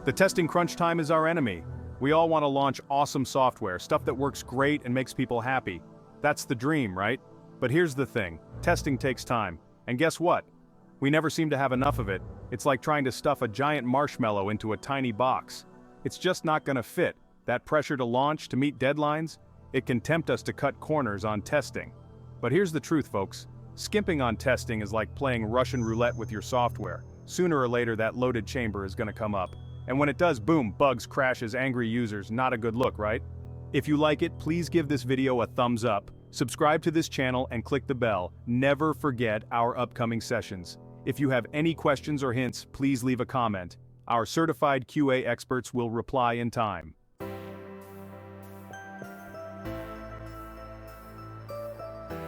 The testing crunch time is our enemy. We all want to launch awesome software, stuff that works great and makes people happy. That's the dream, right? But here's the thing, testing takes time. And guess what? We never seem to have enough of it. It's like trying to stuff a giant marshmallow into a tiny box. It's just not gonna fit. That pressure to launch, to meet deadlines, it can tempt us to cut corners on testing. But here's the truth, folks. Skimping on testing is like playing Russian roulette with your software. Sooner or later that loaded chamber is gonna come up. And when it does, boom, bugs, crashes, angry users, not a good look, right? If you like it, please give this video a thumbs up, subscribe to this channel and click the bell. Never forget our upcoming sessions. If you have any questions or hints, please leave a comment. Our certified QA experts will reply in time.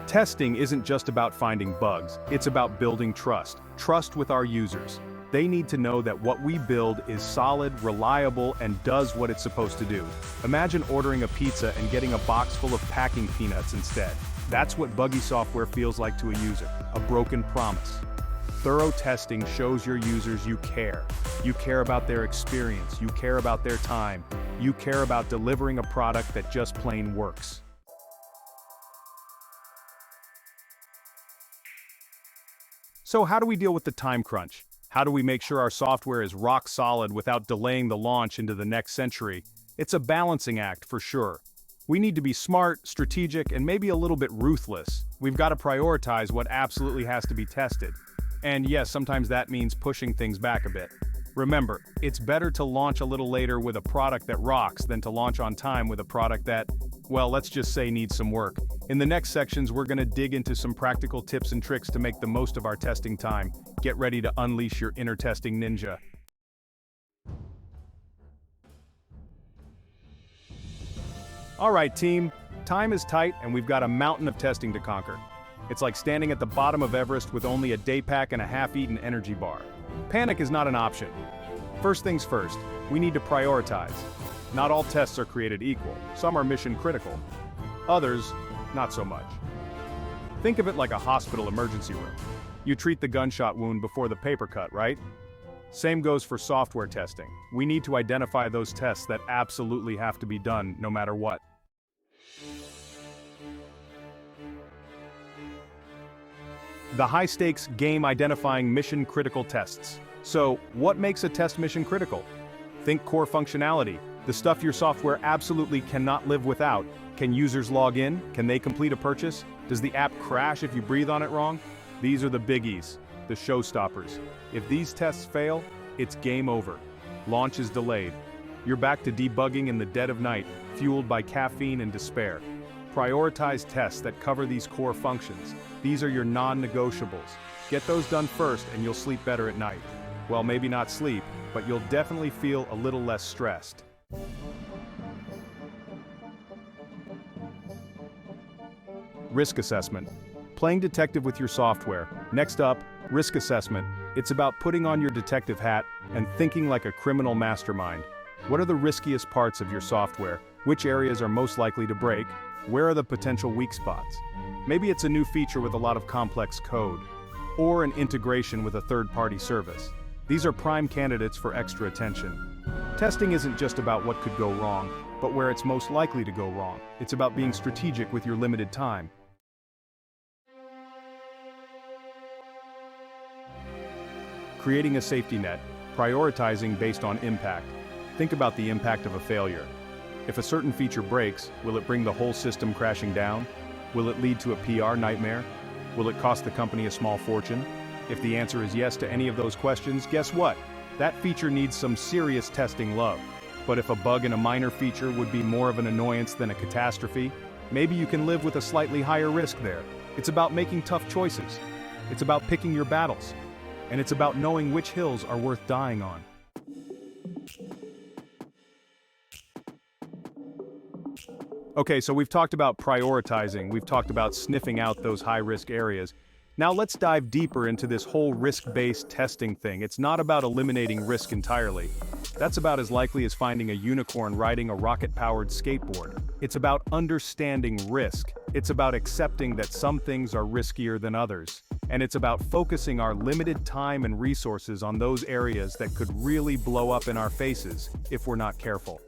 Testing isn't just about finding bugs, it's about building trust. Trust with our users. They need to know that what we build is solid, reliable, and does what it's supposed to do. Imagine ordering a pizza and getting a box full of packing peanuts instead. That's what buggy software feels like to a user, a broken promise. Thorough testing shows your users you care. You care about their experience, you care about their time, you care about delivering a product that just plain works. So how do we deal with the time crunch? How do we make sure our software is rock solid without delaying the launch into the next century? It's a balancing act for sure. We need to be smart, strategic, and maybe a little bit ruthless. We've got to prioritize what absolutely has to be tested. And yes, sometimes that means pushing things back a bit. Remember, it's better to launch a little later with a product that rocks than to launch on time with a product that, well, let's just say needs some work. In the next sections, we're going to dig into some practical tips and tricks to make the most of our testing time. Get ready to unleash your inner testing ninja. All right, team, time is tight and we've got a mountain of testing to conquer. It's like standing at the bottom of Everest with only a day pack and a half-eaten energy bar. Panic is not an option. First things first, we need to prioritize. Not all tests are created equal. Some are mission critical. Others, not so much. Think of it like a hospital emergency room. You treat the gunshot wound before the paper cut, right? Same goes for software testing. We need to identify those tests that absolutely have to be done no matter what. The high-stakes game identifying mission-critical tests. So, what makes a test mission-critical? Think core functionality, the stuff your software absolutely cannot live without. Can users log in? Can they complete a purchase? Does the app crash if you breathe on it wrong? These are the biggies, the showstoppers. If these tests fail, it's game over. Launch is delayed. You're back to debugging in the dead of night, fueled by caffeine and despair. Prioritize tests that cover these core functions. These are your non-negotiables. Get those done first and you'll sleep better at night. Well, maybe not sleep, but you'll definitely feel a little less stressed. Risk assessment. Playing detective with your software. Next up, risk assessment. It's about putting on your detective hat and thinking like a criminal mastermind. What are the riskiest parts of your software? Which areas are most likely to break? Where are the potential weak spots? Maybe it's a new feature with a lot of complex code, or an integration with a third-party service. These are prime candidates for extra attention. Testing isn't just about what could go wrong, but where it's most likely to go wrong. It's about being strategic with your limited time. Creating a safety net, prioritizing based on impact. Think about the impact of a failure. If a certain feature breaks, will it bring the whole system crashing down? Will it lead to a PR nightmare? Will it cost the company a small fortune? If the answer is yes to any of those questions, guess what? That feature needs some serious testing love. But if a bug in a minor feature would be more of an annoyance than a catastrophe, maybe you can live with a slightly higher risk there. It's about making tough choices. It's about picking your battles. And it's about knowing which hills are worth dying on. Okay, so we've talked about prioritizing, we've talked about sniffing out those high-risk areas. Now let's dive deeper into this whole risk-based testing thing. It's not about eliminating risk entirely. That's about as likely as finding a unicorn riding a rocket-powered skateboard. It's about understanding risk. It's about accepting that some things are riskier than others. And it's about focusing our limited time and resources on those areas that could really blow up in our faces if we're not careful.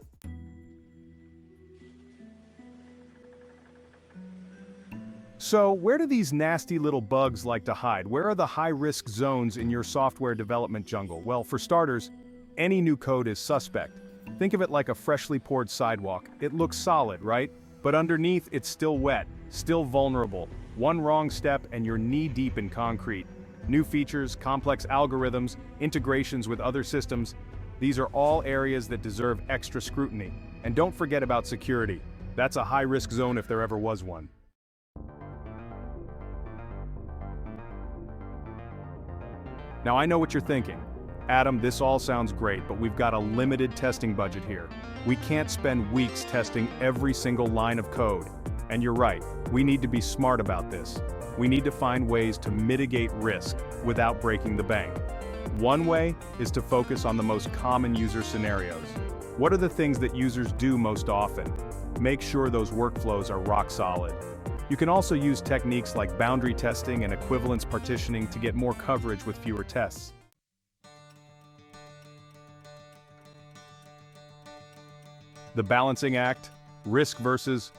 So, where do these nasty little bugs like to hide? Where are the high-risk zones in your software development jungle? Well, for starters, any new code is suspect. Think of it like a freshly poured sidewalk. It looks solid, right? But underneath, it's still wet, still vulnerable. One wrong step and you're knee-deep in concrete. New features, complex algorithms, integrations with other systems, these are all areas that deserve extra scrutiny. And don't forget about security. That's a high-risk zone if there ever was one. Now I know what you're thinking. Adam, this all sounds great, but we've got a limited testing budget here. We can't spend weeks testing every single line of code. And you're right, we need to be smart about this. We need to find ways to mitigate risk without breaking the bank. One way is to focus on the most common user scenarios. What are the things that users do most often? Make sure those workflows are rock solid. You can also use techniques like boundary testing and equivalence partitioning to get more coverage with fewer tests. The balancing act, risk versus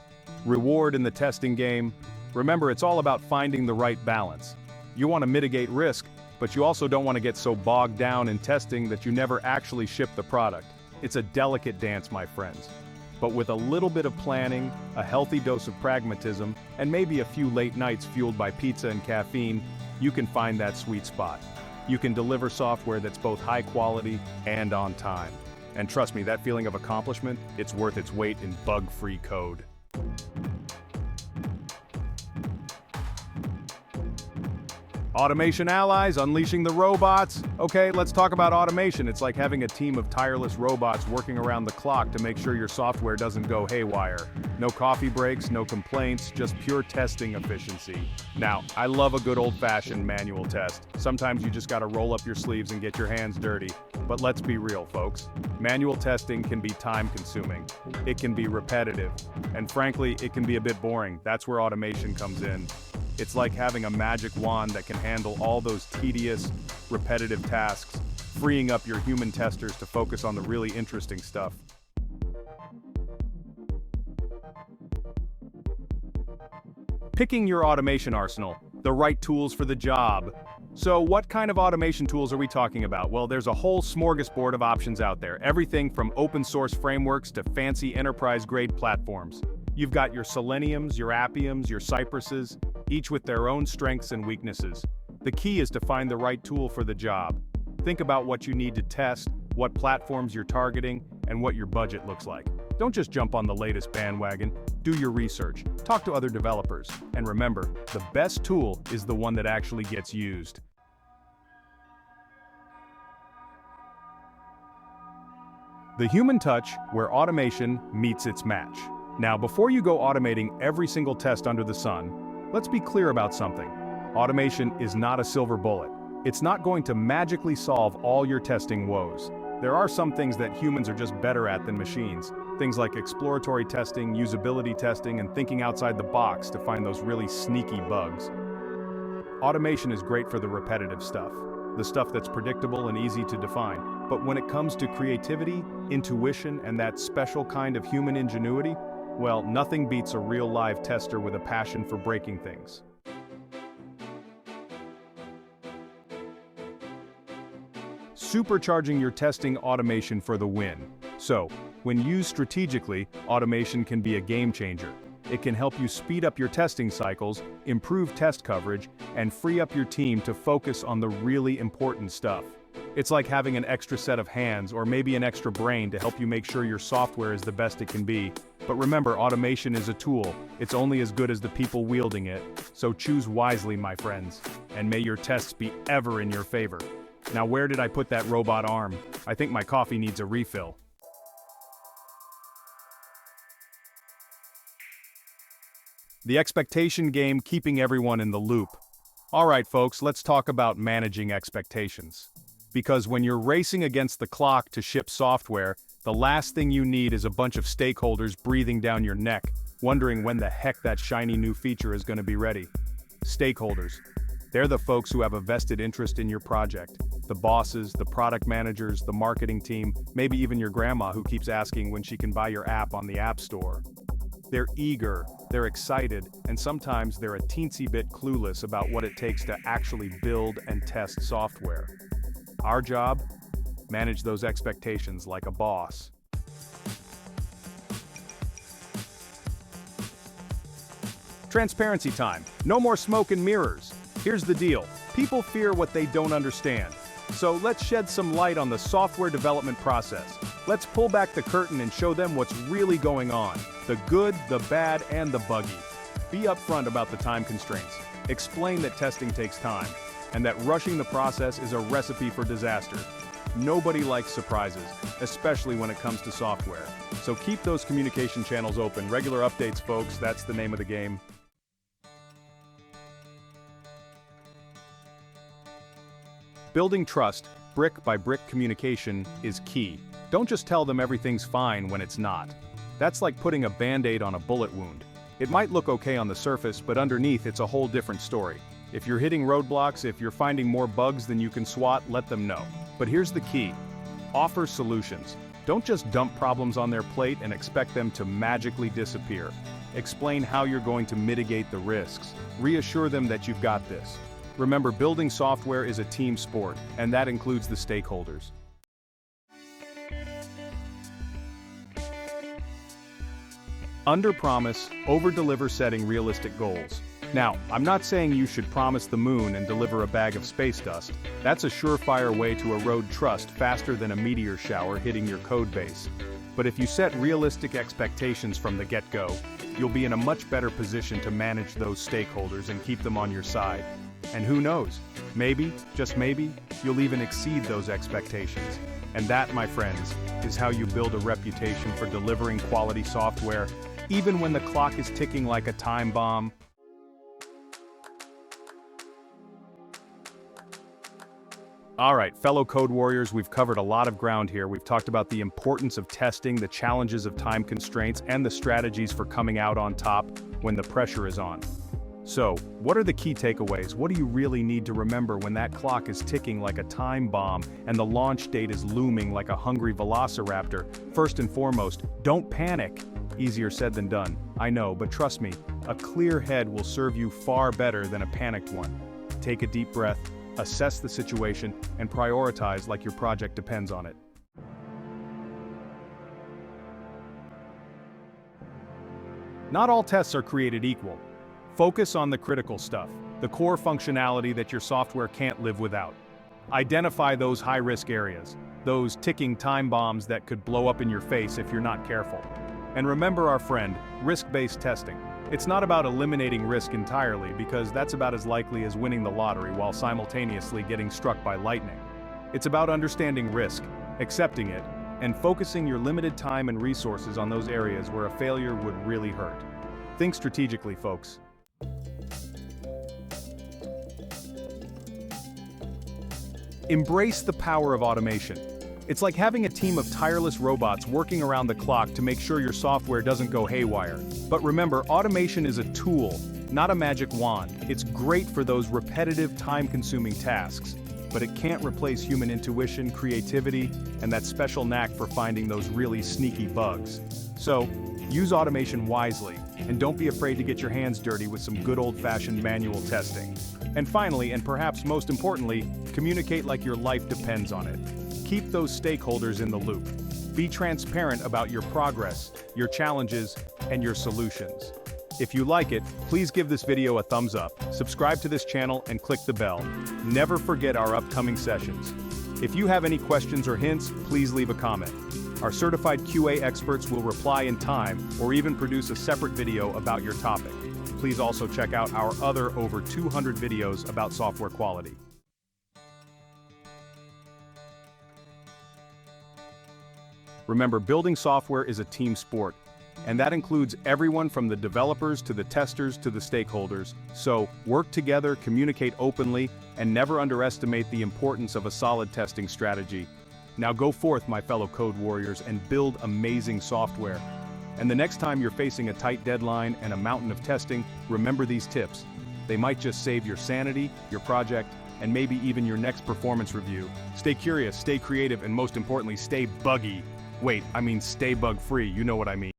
reward in the testing game. Remember, it's all about finding the right balance. You want to mitigate risk, but you also don't want to get so bogged down in testing that you never actually ship the product. It's a delicate dance, my friends. But with a little bit of planning, a healthy dose of pragmatism, and maybe a few late nights fueled by pizza and caffeine, you can find that sweet spot. You can deliver software that's both high quality and on time. And trust me, that feeling of accomplishment, it's worth its weight in bug-free code. Automation allies, unleashing the robots. Okay, let's talk about automation. It's like having a team of tireless robots working around the clock to make sure your software doesn't go haywire. No coffee breaks, no complaints, just pure testing efficiency. Now, I love a good old-fashioned manual test. Sometimes you just gotta roll up your sleeves and get your hands dirty. But let's be real, folks. Manual testing can be time-consuming. It can be repetitive. And frankly, it can be a bit boring. That's where automation comes in. It's like having a magic wand that can handle all those tedious, repetitive tasks, freeing up your human testers to focus on the really interesting stuff. Picking your automation arsenal, the right tools for the job. So what kind of automation tools are we talking about? Well, there's a whole smorgasbord of options out there, everything from open source frameworks to fancy enterprise-grade platforms. You've got your Seleniums, your Appiums, your Cypresses, each with their own strengths and weaknesses. The key is to find the right tool for the job. Think about what you need to test, what platforms you're targeting, and what your budget looks like. Don't just jump on the latest bandwagon. Do your research, talk to other developers, and remember, the best tool is the one that actually gets used. The human touch, where automation meets its match. Now, before you go automating every single test under the sun, let's be clear about something. Automation is not a silver bullet. It's not going to magically solve all your testing woes. There are some things that humans are just better at than machines. Things like exploratory testing, usability testing, and thinking outside the box to find those really sneaky bugs. Automation is great for the repetitive stuff, the stuff that's predictable and easy to define. But when it comes to creativity, intuition, and that special kind of human ingenuity, well, nothing beats a real live tester with a passion for breaking things. Supercharging your testing automation for the win. So, when used strategically, automation can be a game changer. It can help you speed up your testing cycles, improve test coverage, and free up your team to focus on the really important stuff. It's like having an extra set of hands or maybe an extra brain to help you make sure your software is the best it can be. But remember, automation is a tool. It's only as good as the people wielding it. So choose wisely, my friends, and may your tests be ever in your favor. Now, where did I put that robot arm? I think my coffee needs a refill. The expectation game, keeping everyone in the loop. All right, folks, let's talk about managing expectations. Because when you're racing against the clock to ship software, the last thing you need is a bunch of stakeholders breathing down your neck, wondering when the heck that shiny new feature is going to be ready. Stakeholders. They're the folks who have a vested interest in your project. The bosses, the product managers, the marketing team, maybe even your grandma who keeps asking when she can buy your app on the App Store. They're eager, they're excited, and sometimes they're a teensy bit clueless about what it takes to actually build and test software. Our job? Manage those expectations like a boss. Transparency time. No more smoke and mirrors. Here's the deal. People fear what they don't understand. So let's shed some light on the software development process. Let's pull back the curtain and show them what's really going on. The good, the bad, and the buggy. Be upfront about the time constraints. Explain that testing takes time, and that rushing the process is a recipe for disaster. Nobody likes surprises, especially when it comes to software. So keep those communication channels open. Regular updates, folks, that's the name of the game. Building trust, brick by brick communication, is key. Don't just tell them everything's fine when it's not. That's like putting a band-aid on a bullet wound. It might look okay on the surface, but underneath it's a whole different story. If you're hitting roadblocks, if you're finding more bugs than you can swat, let them know. But here's the key. Offer solutions. Don't just dump problems on their plate and expect them to magically disappear. Explain how you're going to mitigate the risks. Reassure them that you've got this. Remember, building software is a team sport, and that includes the stakeholders. Under-promise, over-deliver, setting realistic goals. Now, I'm not saying you should promise the moon and deliver a bag of space dust. That's a surefire way to erode trust faster than a meteor shower hitting your code base. But if you set realistic expectations from the get-go, you'll be in a much better position to manage those stakeholders and keep them on your side. And who knows, maybe, just maybe, you'll even exceed those expectations. And that, my friends, is how you build a reputation for delivering quality software, even when the clock is ticking like a time bomb. Alright, fellow code warriors, we've covered a lot of ground here. We've talked about the importance of testing, the challenges of time constraints, and the strategies for coming out on top when the pressure is on. So, what are the key takeaways? What do you really need to remember when that clock is ticking like a time bomb and the launch date is looming like a hungry velociraptor? First and foremost, don't panic. Easier said than done, I know, but trust me, a clear head will serve you far better than a panicked one. Take a deep breath, assess the situation, and prioritize like your project depends on it. Not all tests are created equal. Focus on the critical stuff, the core functionality that your software can't live without. Identify those high-risk areas, those ticking time bombs that could blow up in your face if you're not careful. And remember our friend, risk-based testing. It's not about eliminating risk entirely, because that's about as likely as winning the lottery while simultaneously getting struck by lightning. It's about understanding risk, accepting it, and focusing your limited time and resources on those areas where a failure would really hurt. Think strategically, folks. Embrace the power of automation. It's like having a team of tireless robots working around the clock to make sure your software doesn't go haywire. But remember, automation is a tool, not a magic wand. It's great for those repetitive, time-consuming tasks, but it can't replace human intuition, creativity, and that special knack for finding those really sneaky bugs. So, use automation wisely, and don't be afraid to get your hands dirty with some good old-fashioned manual testing. And finally, and perhaps most importantly, communicate like your life depends on it. Keep those stakeholders in the loop. Be transparent about your progress, your challenges, and your solutions. If you like it, please give this video a thumbs up, subscribe to this channel, and click the bell. Never forget our upcoming sessions. If you have any questions or hints, please leave a comment. Our certified QA experts will reply in time or even produce a separate video about your topic. Please also check out our other over 200 videos about software quality. Remember, building software is a team sport, and that includes everyone from the developers to the testers to the stakeholders. So, work together, communicate openly, And never underestimate the importance of a solid testing strategy. Now go forth, my fellow code warriors, and build amazing software. And the next time you're facing a tight deadline and a mountain of testing, remember these tips. They might just save your sanity, your project, and maybe even your next performance review. Stay curious, stay creative, and most importantly, stay buggy. Wait, I mean stay bug-free, you know what I mean.